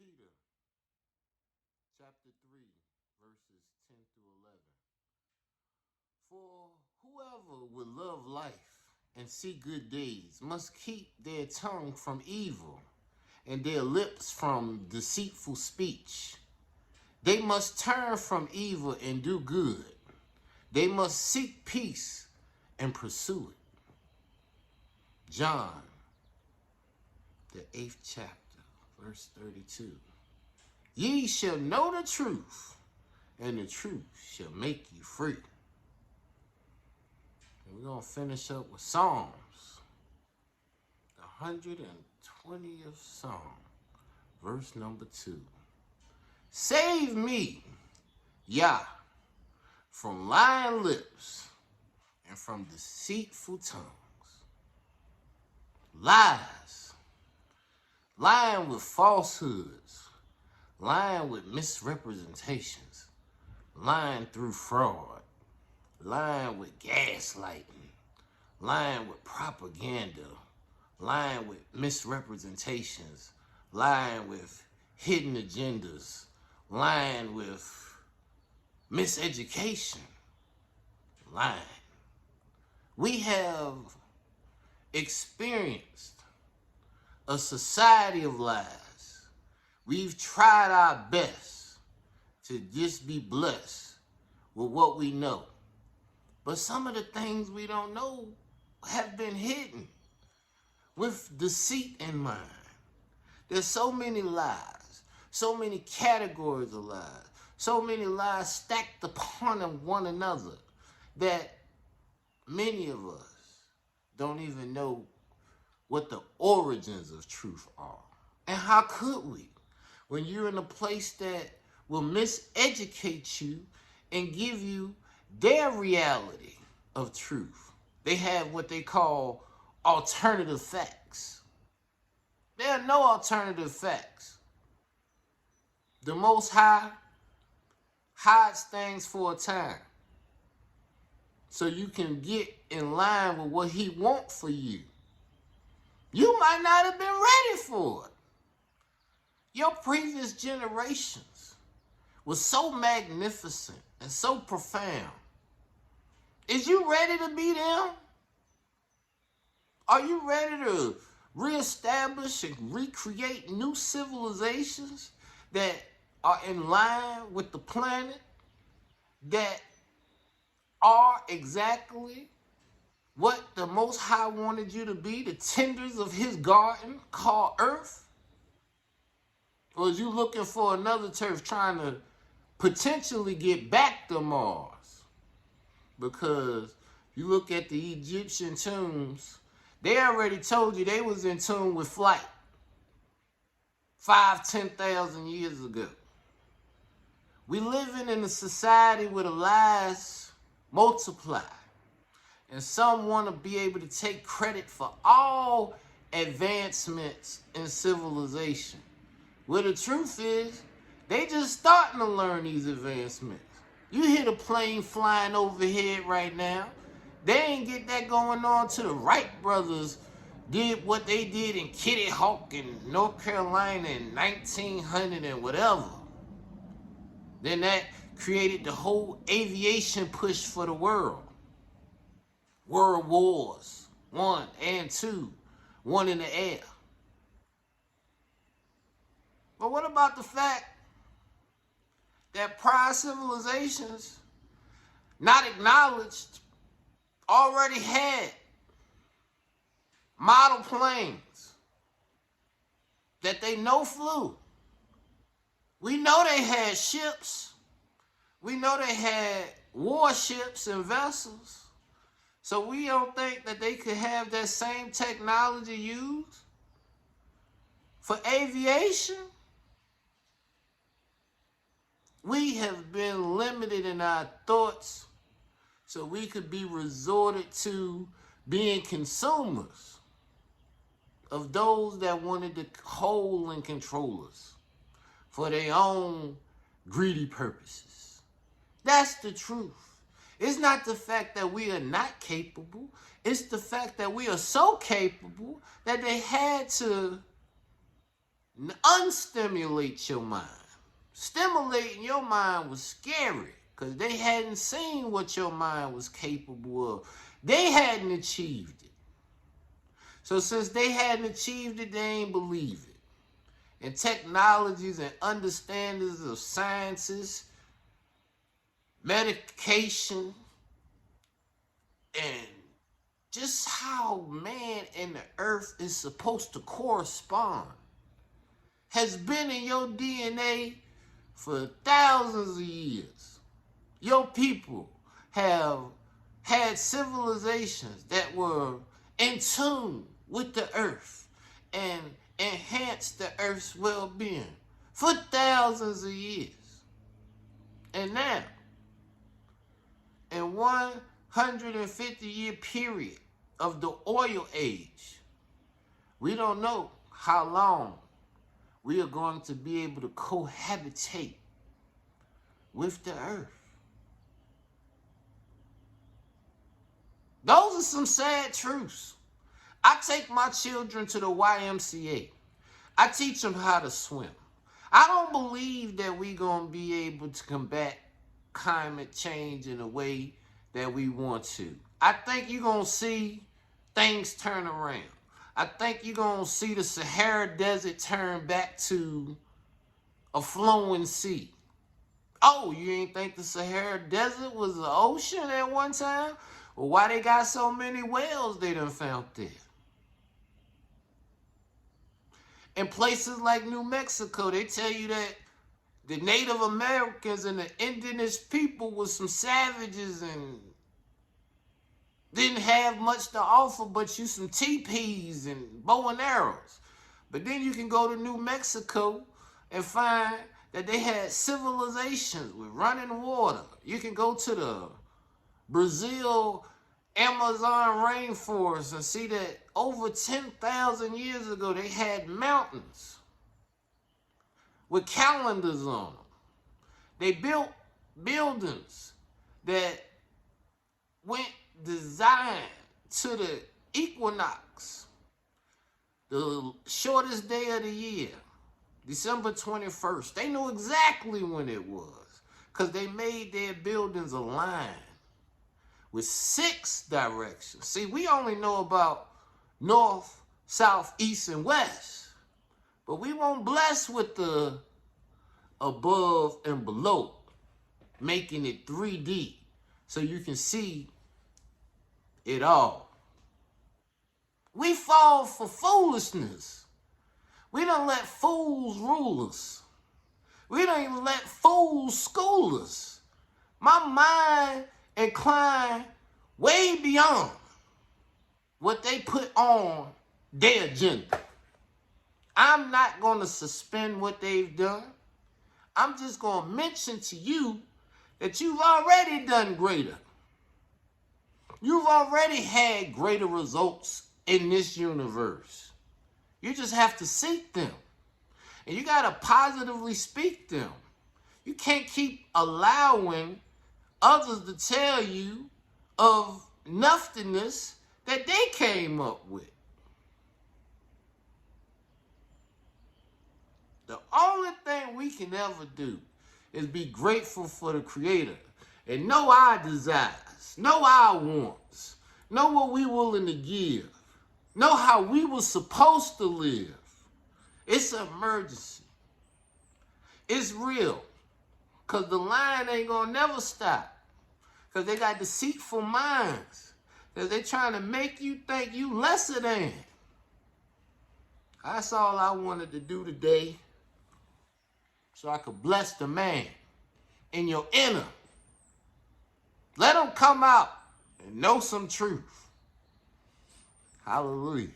Peter, chapter 3, verses 10 through 11. For whoever would love life and see good days must keep their tongue from evil and their lips from deceitful speech. They must turn from evil and do good. They must seek peace and pursue it. John, the 8th chapter, verse 32. Ye shall know the truth, and the truth shall make you free. And we're going to finish up with Psalms, the 120th Psalm, verse number 2. Save me, Yah, from lying lips and from deceitful tongues. Lies, lying with falsehoods, lying with misrepresentations, lying through fraud, lying with gaslighting, lying with propaganda, lying with misrepresentations, lying with hidden agendas, lying with miseducation, lying. We have experienced a society of lies. We've tried our best to just be blessed with what we know. But some of the things we don't know have been hidden with deceit in mind. There's so many lies, so many categories of lies, so many lies stacked upon one another that many of us don't even know what the origins of truth are. And how could we? When you're in a place that will miseducate you and give you their reality of truth. They have what they call alternative facts. There are no alternative facts. The Most High hides things for a time so you can get in line with what he wants for you. You might not have been ready for it. Your previous generations was so magnificent and so profound. Is you ready to be them? Are you ready to reestablish and recreate new civilizations that are in line with the planet, that are exactly what the Most High wanted you to be, the tenders of his garden called Earth? Or is you looking for another turf trying to potentially get back to Mars? Because you look at the Egyptian tombs, they already told you they was in tune with flight 5,000-10,000 years ago. We living in a society where the lies multiply. And some want to be able to take credit for all advancements in civilization. Well, the truth is, they just starting to learn these advancements. You hear the plane flying overhead right now. They ain't get that going on till the Wright brothers did what they did in Kitty Hawk in North Carolina in 1900 and whatever. Then that created the whole aviation push for the world. World Wars, 1 and 2, one in the air. But what about the fact that prior civilizations, not acknowledged, already had model planes that they know flew? We know they had ships. We know they had warships and vessels. So we don't think that they could have that same technology used for aviation? We have been limited in our thoughts so we could be resorted to being consumers of those that wanted to hold and control us for their own greedy purposes. That's the truth. It's not the fact that we are not capable. It's the fact that we are so capable that they had to unstimulate your mind. Stimulating your mind was scary because they hadn't seen what your mind was capable of. They hadn't achieved it. So since they hadn't achieved it, they ain't believe it. And technologies and understandings of sciences, medication, and just how man and the earth is supposed to correspond has been in your DNA for thousands of years. Your people have had civilizations that were in tune with the earth and enhanced the earth's well-being for thousands of years. And now, in 150-year period of the oil age, we don't know how long we are going to be able to cohabitate with the earth. Those are some sad truths. I take my children to the YMCA. I teach them how to swim. I don't believe that we're going to be able to combat climate change in a way that we want to. I think you're going to see things turn around. I think you're going to see the Sahara Desert turn back to a flowing sea. Oh, you ain't think the Sahara Desert was an ocean at one time? Well, why they got so many whales they done found there? In places like New Mexico, they tell you that the Native Americans and the indigenous people was some savages and didn't have much to offer but you some teepees and bow and arrows. But then you can go to New Mexico and find that they had civilizations with running water. You can go to the Brazil Amazon rainforest and see that over 10,000 years ago they had mountains with calendars on them. They built buildings that went designed to the equinox, the shortest day of the year, December 21st. They knew exactly when it was because they made their buildings align with 6 directions. See, we only know about north, south, east, and west, but we weren't blessed with the above and below, making it 3D so you can see it all. We fall for foolishness. We don't let fools rule us. We don't even let fools school us. My mind inclined way beyond what they put on their agenda. I'm not going to suspend what they've done. I'm just going to mention to you that you've already done greater. You've already had greater results in this universe. You just have to seek them. And you got to positively speak them. You can't keep allowing others to tell you of nothingness that they came up with. The only thing we can ever do is be grateful for the Creator and know our desires, know our wants, know what we're willing to give, know how we were supposed to live. It's an emergency. It's real. Because the line ain't going to never stop. Because they got deceitful minds. Because they're trying to make you think you lesser than. That's all I wanted to do today. So I could bless the man in your inner. Let him come out and know some truth. Hallelujah.